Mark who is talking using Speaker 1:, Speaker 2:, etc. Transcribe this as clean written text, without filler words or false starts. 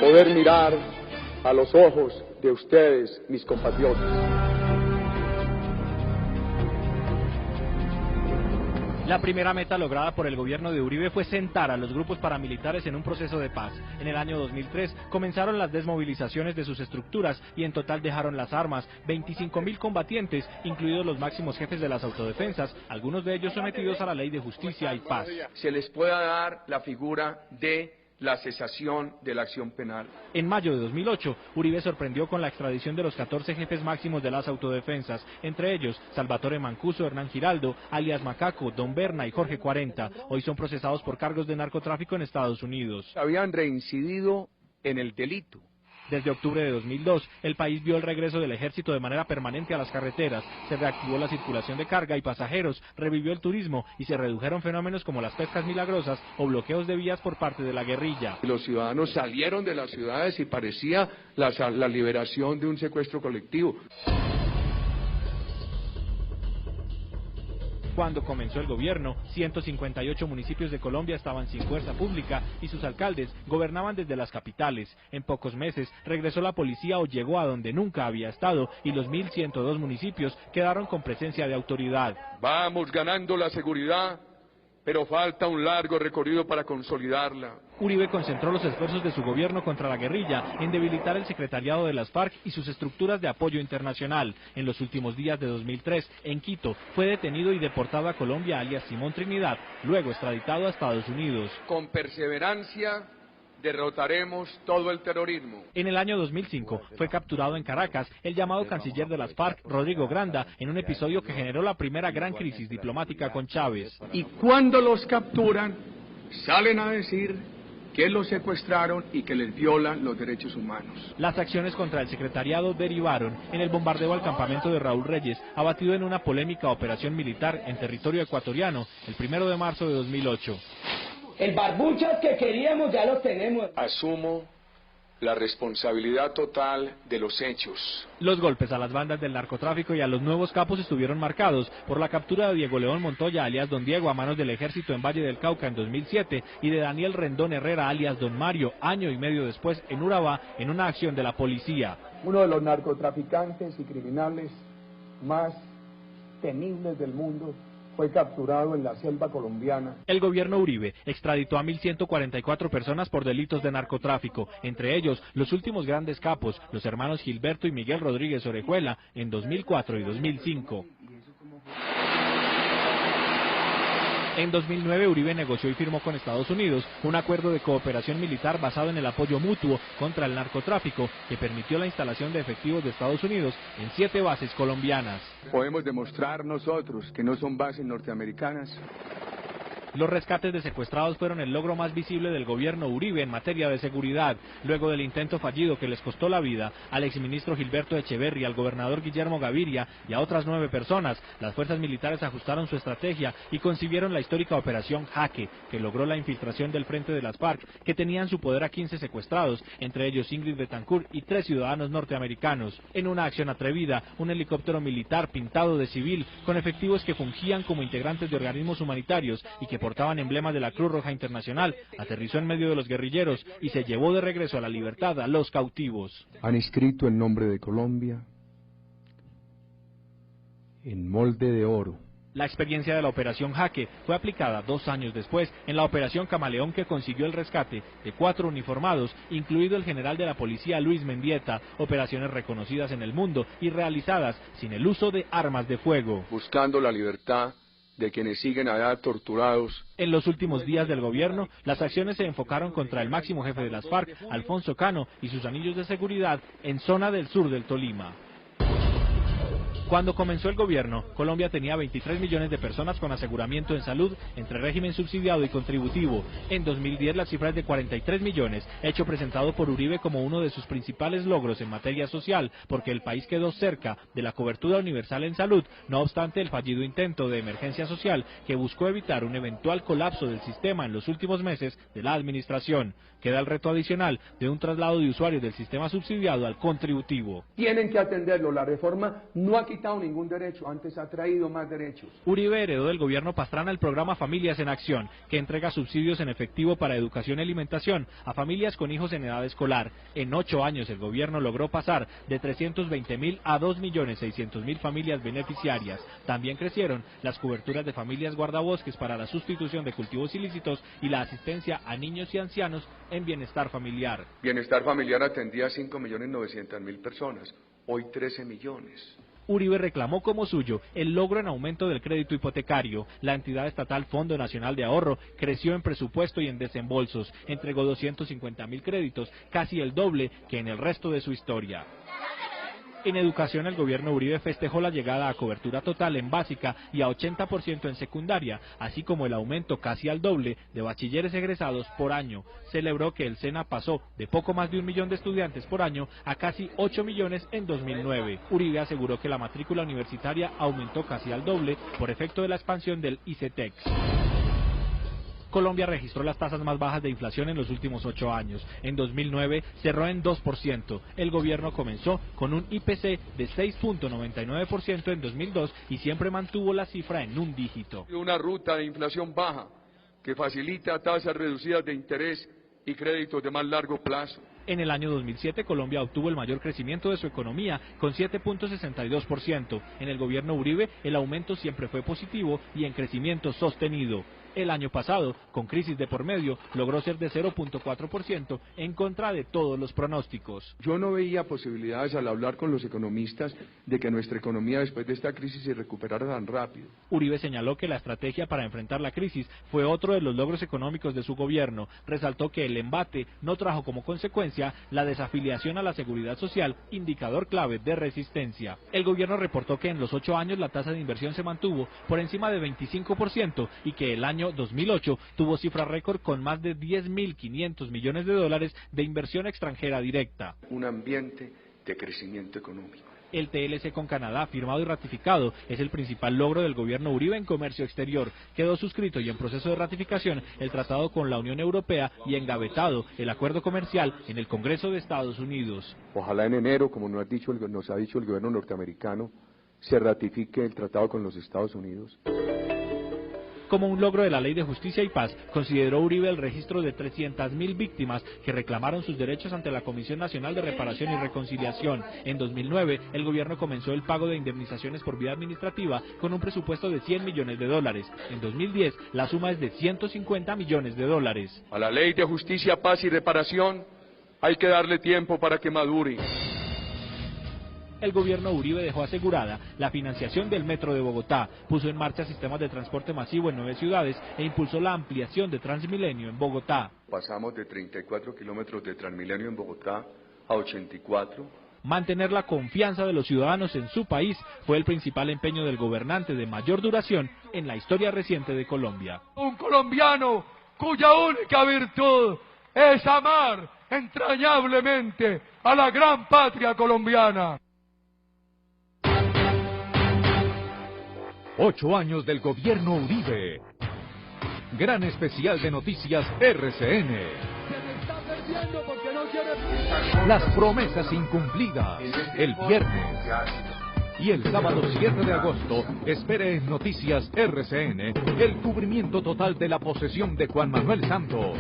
Speaker 1: Poder mirar a los ojos de ustedes, mis compatriotas.
Speaker 2: La primera meta lograda por el gobierno de Uribe fue sentar a los grupos paramilitares en un proceso de paz. En el año 2003 comenzaron las desmovilizaciones de sus estructuras y en total dejaron las armas 25.000 combatientes, incluidos los máximos jefes de las autodefensas, algunos de ellos sometidos a la ley de justicia y paz.
Speaker 1: Se les pueda dar la figura de la cesación de la acción penal.
Speaker 2: En mayo de 2008, Uribe sorprendió con la extradición de los 14 jefes máximos de las autodefensas, entre ellos Salvatore Mancuso, Hernán Giraldo, alias Macaco, Don Berna y Jorge 40. Hoy son procesados por cargos de narcotráfico en Estados Unidos.
Speaker 1: Habían reincidido en el delito.
Speaker 2: Desde octubre de 2002, el país vio el regreso del ejército de manera permanente a las carreteras, se reactivó la circulación de carga y pasajeros, revivió el turismo y se redujeron fenómenos como las pescas milagrosas o bloqueos de vías por parte de la guerrilla.
Speaker 1: Los ciudadanos salieron de las ciudades y parecía la liberación de un secuestro colectivo.
Speaker 2: Cuando comenzó el gobierno, 158 municipios de Colombia estaban sin fuerza pública y sus alcaldes gobernaban desde las capitales. En pocos meses regresó la policía o llegó a donde nunca había estado y los 1.102 municipios quedaron con presencia de autoridad.
Speaker 1: Vamos ganando la seguridad, pero falta un largo recorrido para consolidarla.
Speaker 2: Uribe concentró los esfuerzos de su gobierno contra la guerrilla en debilitar el secretariado de las FARC y sus estructuras de apoyo internacional. En los últimos días de 2003, en Quito, fue detenido y deportado a Colombia alias Simón Trinidad, luego extraditado a Estados Unidos.
Speaker 1: Con perseverancia derrotaremos todo el terrorismo.
Speaker 2: En el año 2005 fue capturado en Caracas el llamado canciller de las FARC, Rodrigo Granda, en un episodio que generó la primera gran crisis diplomática con Chávez.
Speaker 1: Y cuando los capturan, salen a decir que los secuestraron y que les violan los derechos humanos.
Speaker 2: Las acciones contra el secretariado derivaron en el bombardeo al campamento de Raúl Reyes, abatido en una polémica operación militar en territorio ecuatoriano el 1 de marzo de 2008.
Speaker 3: El barbuchas que queríamos ya lo tenemos.
Speaker 1: Asumo la responsabilidad total de los hechos.
Speaker 2: Los golpes a las bandas del narcotráfico y a los nuevos capos estuvieron marcados por la captura de Diego León Montoya, alias Don Diego, a manos del ejército en Valle del Cauca en 2007, y de Daniel Rendón Herrera, alias Don Mario, año y medio después en Urabá, en una acción de la policía.
Speaker 1: Uno de los narcotraficantes y criminales más temibles del mundo fue capturado en la selva colombiana.
Speaker 2: El gobierno Uribe extraditó a 1.144 personas por delitos de narcotráfico, entre ellos los últimos grandes capos, los hermanos Gilberto y Miguel Rodríguez Orejuela, en 2004 y 2005. En 2009 Uribe negoció y firmó con Estados Unidos un acuerdo de cooperación militar basado en el apoyo mutuo contra el narcotráfico que permitió la instalación de efectivos de Estados Unidos en 7 bases colombianas.
Speaker 1: Podemos demostrar nosotros que no son bases norteamericanas.
Speaker 2: Los rescates de secuestrados fueron el logro más visible del gobierno Uribe en materia de seguridad, luego del intento fallido que les costó la vida al exministro Gilberto Echeverri, al gobernador Guillermo Gaviria y a otras 9 personas. Las fuerzas militares ajustaron su estrategia y concibieron la histórica operación Jaque, que logró la infiltración del frente de las FARC, que tenía en su poder a 15 secuestrados, entre ellos Ingrid Betancourt y 3 ciudadanos norteamericanos. En una acción atrevida, un helicóptero militar pintado de civil, con efectivos que fungían como integrantes de organismos humanitarios y que portaban emblemas de la Cruz Roja Internacional, aterrizó en medio de los guerrilleros y se llevó de regreso a la libertad a los cautivos.
Speaker 1: Han escrito el nombre de Colombia en molde de oro.
Speaker 2: La experiencia de la operación Jaque fue aplicada 2 años después en la operación Camaleón, que consiguió el rescate de 4 uniformados, incluido el general de la policía Luis Mendieta, operaciones reconocidas en el mundo y realizadas sin el uso de armas de fuego.
Speaker 1: Buscando la libertad de quienes siguen allá torturados.
Speaker 2: En los últimos días del gobierno, las acciones se enfocaron contra el máximo jefe de las FARC, Alfonso Cano, y sus anillos de seguridad en zona del sur del Tolima. Cuando comenzó el gobierno, Colombia tenía 23 millones de personas con aseguramiento en salud entre régimen subsidiado y contributivo. En 2010 la cifra es de 43 millones, hecho presentado por Uribe como uno de sus principales logros en materia social, porque el país quedó cerca de la cobertura universal en salud, no obstante el fallido intento de emergencia social que buscó evitar un eventual colapso del sistema en los últimos meses de la administración. Queda el reto adicional de un traslado de usuarios del sistema subsidiado al contributivo.
Speaker 1: Tienen que atenderlo, la reforma no ha quitado ningún derecho, antes ha traído más derechos.
Speaker 2: Uribe heredó del gobierno Pastrana el programa Familias en Acción, que entrega subsidios en efectivo para educación y alimentación a familias con hijos en edad escolar. En 8 años el gobierno logró pasar de 320.000 a 2.600.000 familias beneficiarias. También crecieron las coberturas de familias guardabosques para la sustitución de cultivos ilícitos y la asistencia a niños y ancianos en bienestar familiar.
Speaker 4: Bienestar familiar atendía a 5.900.000 personas, hoy 13 millones.
Speaker 2: Uribe reclamó como suyo el logro en aumento del crédito hipotecario. La entidad estatal Fondo Nacional de Ahorro creció en presupuesto y en desembolsos, entregó 250.000 créditos, casi el doble que en el resto de su historia. En educación, el gobierno Uribe festejó la llegada a cobertura total en básica y a 80% en secundaria, así como el aumento casi al doble de bachilleres egresados por año. Celebró que el SENA pasó de poco más de 1 millón de estudiantes por año a casi 8 millones en 2009. Uribe aseguró que la matrícula universitaria aumentó casi al doble por efecto de la expansión del ICETEX. Colombia registró las tasas más bajas de inflación en los últimos 8 años. En 2009 cerró en 2%. El gobierno comenzó con un IPC de 6.99% en 2002 y siempre mantuvo la cifra en un dígito.
Speaker 4: Una ruta de inflación baja que facilita tasas reducidas de interés y créditos de más largo plazo.
Speaker 2: En el año 2007, Colombia obtuvo el mayor crecimiento de su economía, con 7.62%. En el gobierno Uribe, el aumento siempre fue positivo y en crecimiento sostenido. El año pasado, con crisis de por medio, logró ser de 0.4% en contra de todos los pronósticos.
Speaker 4: Yo no veía posibilidades al hablar con los economistas de que nuestra economía después de esta crisis se recuperara tan rápido.
Speaker 2: Uribe señaló que la estrategia para enfrentar la crisis fue otro de los logros económicos de su gobierno. Resaltó que el embate no trajo como consecuencia la desafiliación a la seguridad social, indicador clave de resistencia. El gobierno reportó que en los 8 años la tasa de inversión se mantuvo por encima de 25% y que el año 2008 tuvo cifra récord con más de 10.500 millones de dólares de inversión extranjera directa.
Speaker 4: Un ambiente de crecimiento económico.
Speaker 2: El TLC con Canadá, firmado y ratificado, es el principal logro del gobierno Uribe en comercio exterior. Quedó suscrito y en proceso de ratificación el tratado con la Unión Europea y engavetado el acuerdo comercial en el Congreso de Estados Unidos.
Speaker 4: Ojalá en enero, como nos ha dicho el gobierno norteamericano, se ratifique el tratado con los Estados Unidos.
Speaker 2: Como un logro de la Ley de Justicia y Paz, consideró Uribe el registro de 300.000 víctimas que reclamaron sus derechos ante la Comisión Nacional de Reparación y Reconciliación. En 2009, el gobierno comenzó el pago de indemnizaciones por vía administrativa con un presupuesto de 100 millones de dólares. En 2010, la suma es de 150 millones de dólares.
Speaker 4: A la Ley de Justicia, Paz y Reparación hay que darle tiempo para que madure.
Speaker 2: El gobierno Uribe dejó asegurada la financiación del Metro de Bogotá, puso en marcha sistemas de transporte masivo en 9 ciudades e impulsó la ampliación de Transmilenio en Bogotá.
Speaker 4: Pasamos de 34 kilómetros de Transmilenio en Bogotá a 84.
Speaker 2: Mantener la confianza de los ciudadanos en su país fue el principal empeño del gobernante de mayor duración en la historia reciente de Colombia.
Speaker 5: Un colombiano cuya única virtud es amar entrañablemente a la gran patria colombiana.
Speaker 6: 8 años del gobierno Uribe. Gran especial de noticias RCN. Las promesas incumplidas. El viernes. Y el sábado 7 de agosto, espere en Noticias RCN el cubrimiento total de la posesión de Juan Manuel Santos.